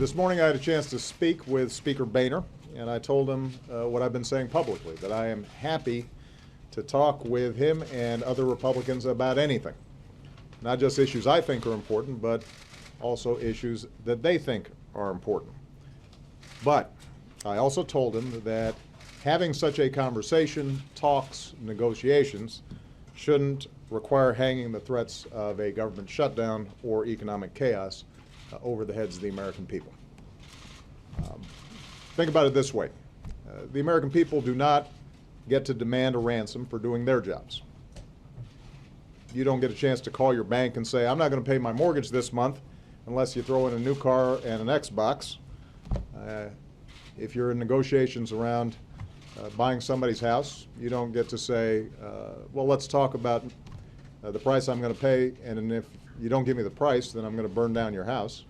This morning I had a chance to speak with Speaker Boehner, and I told him what I've been saying publicly, that I am happy to talk with him and other Republicans about anything. Not just issues I think are important, but also issues that they think are important. But I also told him that having such a conversation, talks, negotiations, shouldn't require hanging the threats of a government shutdown or economic chaos over the heads of the American people. Think about it this way. The American people do not get to demand a ransom for doing their jobs. You don't get a chance to call your bank and say, I'm not going to pay my mortgage this month unless you throw in a new car and an Xbox. If you're in negotiations around buying somebody's house, you don't get to say, well, let's talk about the price I'm going to pay, and if you don't give me the price, then I'm going to burn down your house.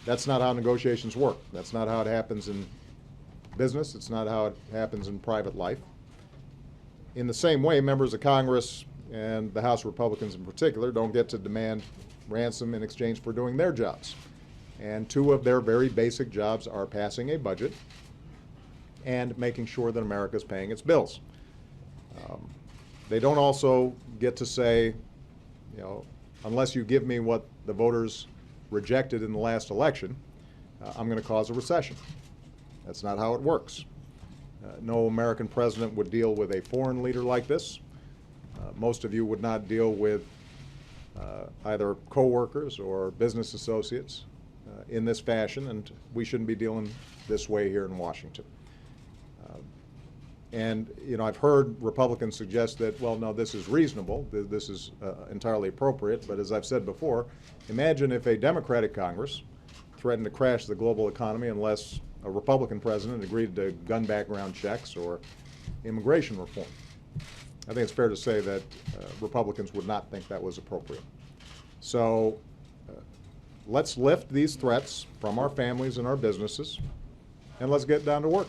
That's not how negotiations work. That's not how it happens in business. It's not how it happens in private life. In the same way, members of Congress and the House Republicans in particular don't get to demand ransom in exchange for doing their jobs. And two of their very basic jobs are passing a budget and making sure that America is paying its bills. They don't also get to say, unless you give me what the voters rejected in the last election, I'm going to cause a recession. That's not how it works. No American president would deal with a foreign leader like this. Most of you would not deal with either co-workers or business associates in this fashion, and we shouldn't be dealing this way here in Washington. And I've heard Republicans suggest that, well, no, this is reasonable, this is entirely appropriate, but as I've said before, imagine if a Democratic Congress threatened to crash the global economy unless a Republican president agreed to gun background checks or immigration reform. I think it's fair to say that Republicans would not think that was appropriate. So let's lift these threats from our families and our businesses, and let's get down to work.